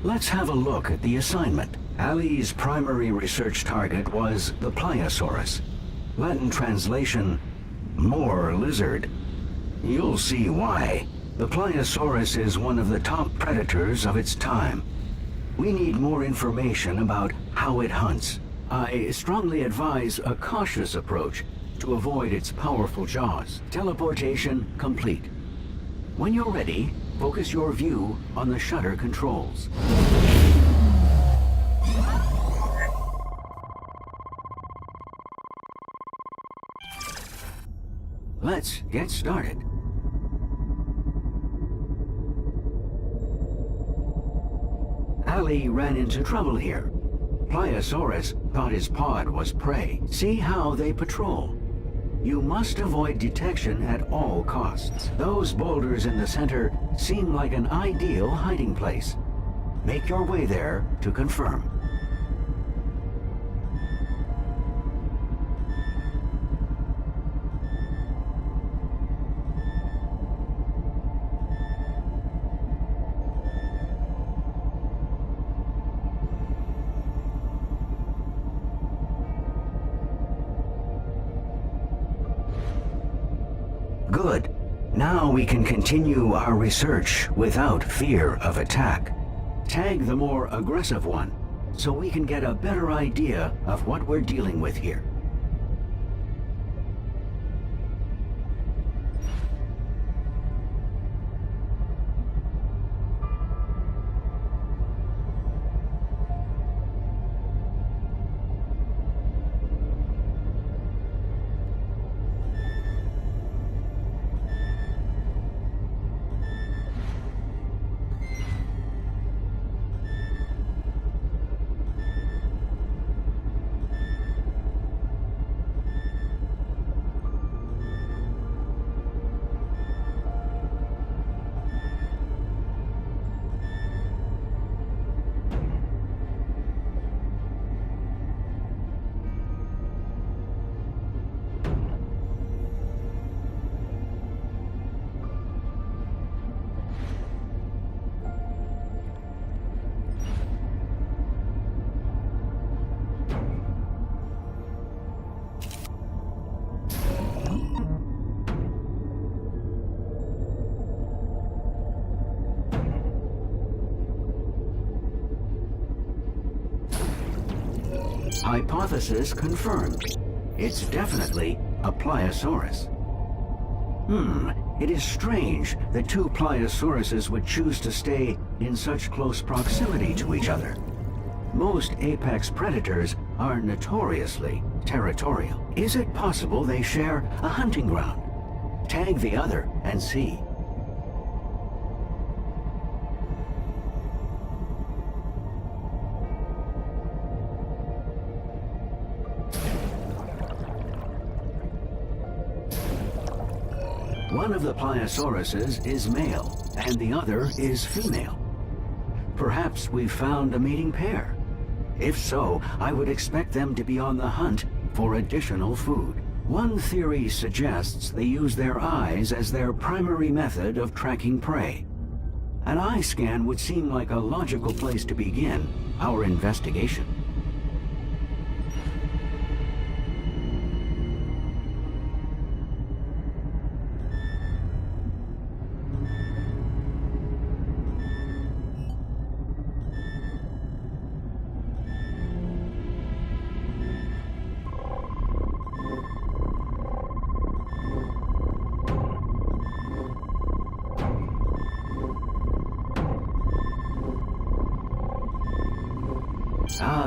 Let's have a look at the assignment. Ali's primary research target was the Pliosaurus. Latin translation, more lizard. You'll see why. The Pliosaurus is one of the top predators of its time. We need more information about how it hunts. I strongly advise a cautious approach to avoid its powerful jaws. Teleportation complete. When you're ready, focus your view on the shutter controls. Let's get started. Ali ran into trouble here. Pliosaurus thought his pod was prey. See how they patrol. You must avoid detection at all costs. Those boulders in the center seem like an ideal hiding place. Make your way there to confirm. Good. Now we can continue our research without fear of attack. Tag the more aggressive one, so we can get a better idea of what we're dealing with here. Hypothesis confirmed. It's definitely a Pliosaurus. It is strange that two Pliosauruses would choose to stay in such close proximity to each other. Most apex predators are notoriously territorial. Is it possible they share a hunting ground? Tag the other and see. One of the Pliosauruses is male, and the other is female. Perhaps we've found a mating pair. If so, I would expect them to be on the hunt for additional food. One theory suggests they use their eyes as their primary method of tracking prey. An eye scan would seem like a logical place to begin our investigation.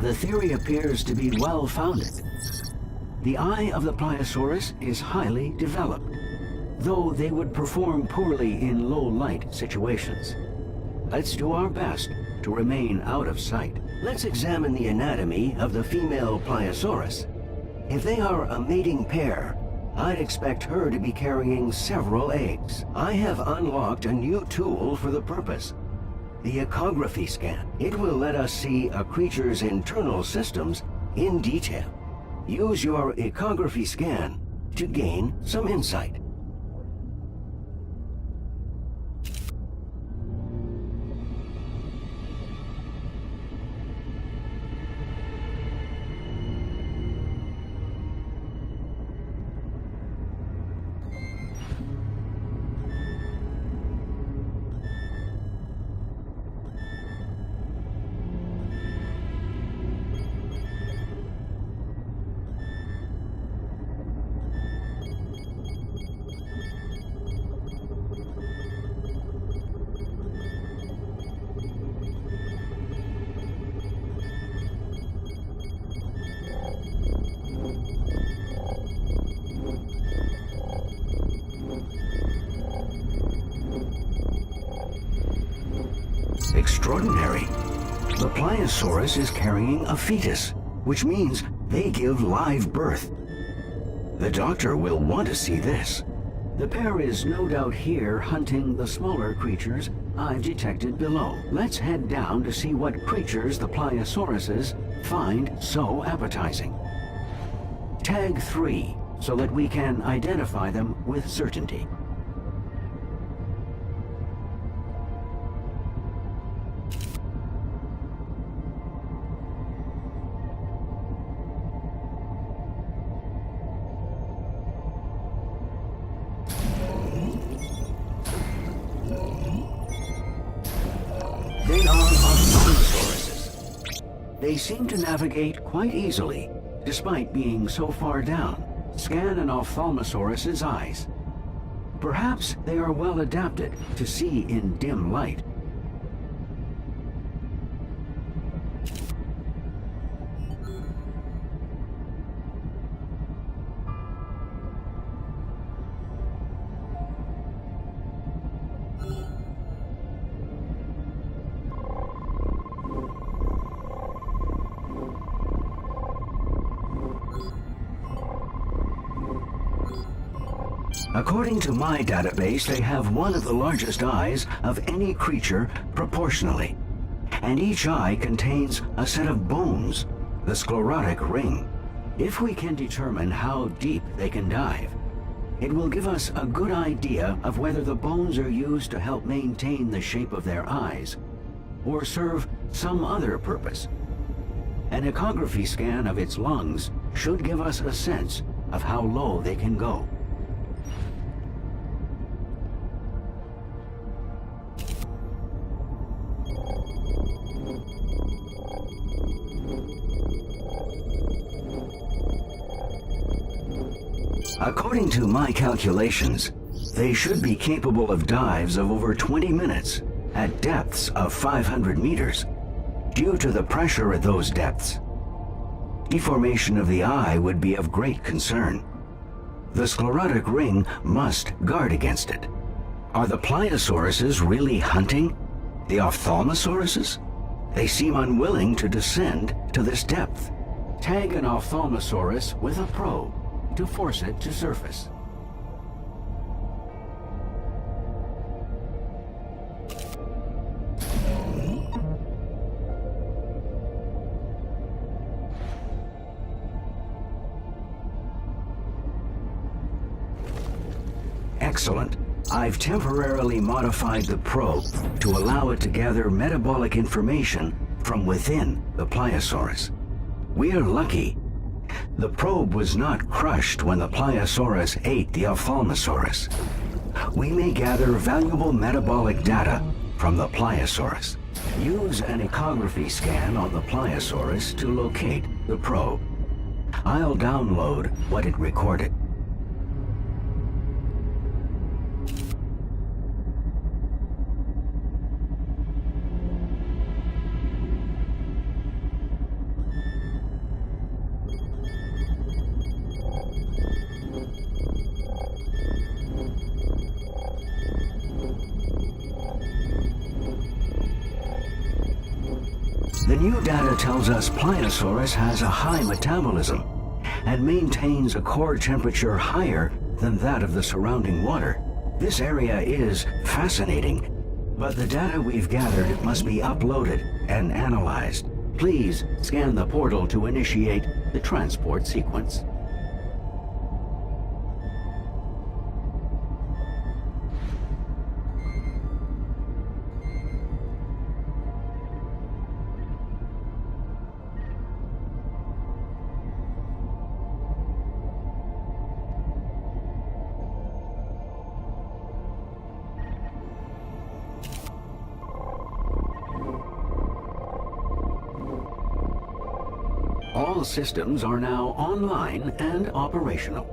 The theory appears to be well-founded. The eye of the Pliosaurus is highly developed, though they would perform poorly in low-light situations. Let's do our best to remain out of sight. Let's examine the anatomy of the female Pliosaurus. If they are a mating pair, I'd expect her to be carrying several eggs. I have unlocked a new tool for the purpose. The ecography scan. It will let us see a creature's internal systems in detail. Use your ecography scan to gain some insight. extraordinary. The Pliosaurus is carrying a fetus, which means they give live birth. The doctor will want to see this. The pair is no doubt here hunting the smaller creatures I've detected below. Let's head down to see what creatures the Pliosauruses find so appetizing. Tag 3, so that we can identify them with certainty. They are Ophthalmosauruses. They seem to navigate quite easily, despite being so far down. Scan an Ophthalmosaurus's eyes. Perhaps they are well adapted to see in dim light. According to my database, they have one of the largest eyes of any creature proportionally, and each eye contains a set of bones, the sclerotic ring. If we can determine how deep they can dive, it will give us a good idea of whether the bones are used to help maintain the shape of their eyes, or serve some other purpose. An echography scan of its lungs should give us a sense of how low they can go. According to my calculations, they should be capable of dives of over 20 minutes at depths of 500 meters. Due to the pressure at those depths, deformation of the eye would be of great concern. The sclerotic ring must guard against it. Are the Pliosauruses really hunting the Ophthalmosauruses? They seem unwilling to descend to this depth. Tag an Ophthalmosaurus with a probe to force it to surface. Excellent. I've temporarily modified the probe to allow it to gather metabolic information from within the Pliosaurus. We're lucky. The probe was not crushed when the Pliosaurus ate the Ophthalmosaurus. We may gather valuable metabolic data from the Pliosaurus. Use an echography scan on the Pliosaurus to locate the probe. I'll download what it recorded. The new data tells us Pliosaurus has a high metabolism and maintains a core temperature higher than that of the surrounding water. This area is fascinating, but the data we've gathered must be uploaded and analyzed. Please scan the portal to initiate the transport sequence. All systems are now online and operational.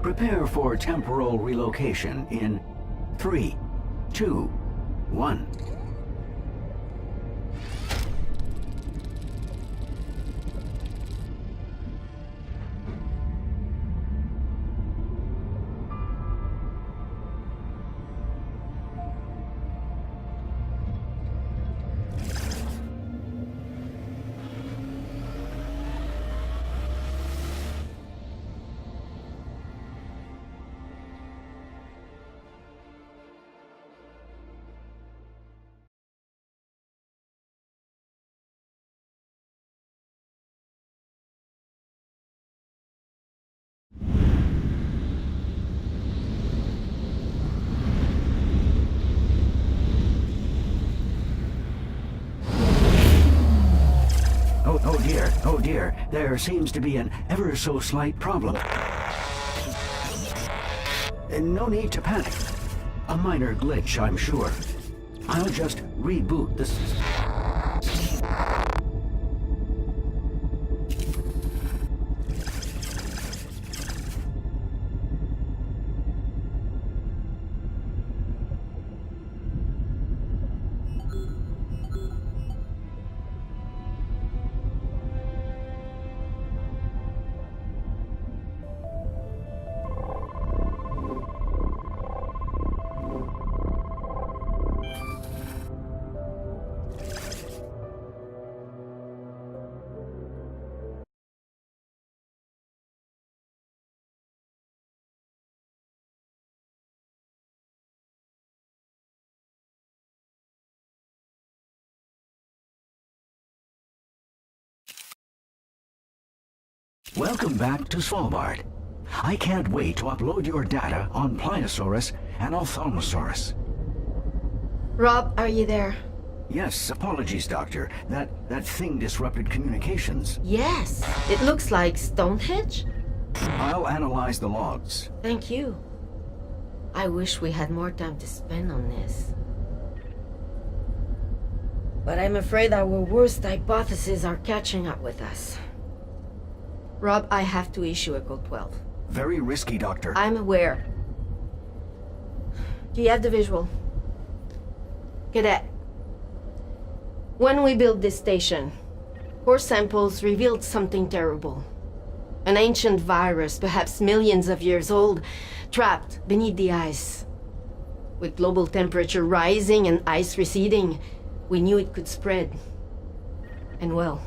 Prepare for temporal relocation in 3, 2, 1. There seems to be an ever so slight problem. No need to panic. A minor glitch, I'm sure. I'll just reboot the system. Welcome back to Svalbard. I can't wait to upload your data on Pliosaurus and Ophthalmosaurus. Rob, are you there? Yes, apologies, Doctor. That thing disrupted communications. Yes, it looks like Stonehenge. I'll analyze the logs. Thank you. I wish we had more time to spend on this. But I'm afraid our worst hypotheses are catching up with us. Rob, I have to issue a Code 12. Very risky, Doctor. I'm aware. Do you have the visual? Cadet. When we built this station, core samples revealed something terrible. An ancient virus, perhaps millions of years old, trapped beneath the ice. With global temperature rising and ice receding, we knew it could spread. And well...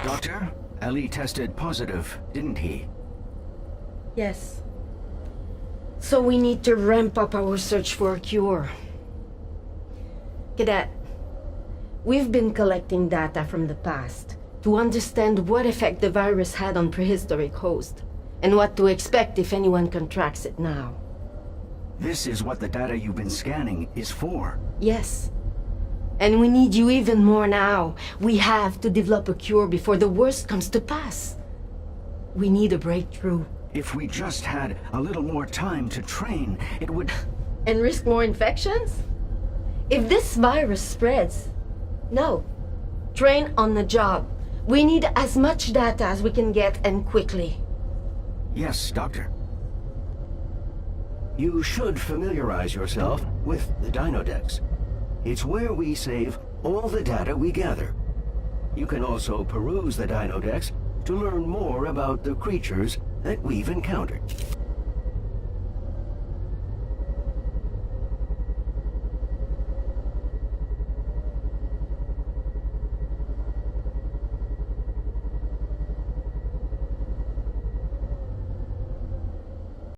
Doctor, Ali tested positive, didn't he? Yes. So we need to ramp up our search for a cure. Cadet, we've been collecting data from the past to understand what effect the virus had on prehistoric hosts, and what to expect if anyone contracts it now. This is what the data you've been scanning is for. Yes. And we need you even more now. We have to develop a cure before the worst comes to pass. We need a breakthrough. If we just had a little more time to train, it would... And risk more infections? If this virus spreads, no. Train on the job. We need as much data as we can get, and quickly. Yes, Doctor. You should familiarize yourself with the Dinodex. It's where we save all the data we gather. You can also peruse the Dinodex to learn more about the creatures that we've encountered.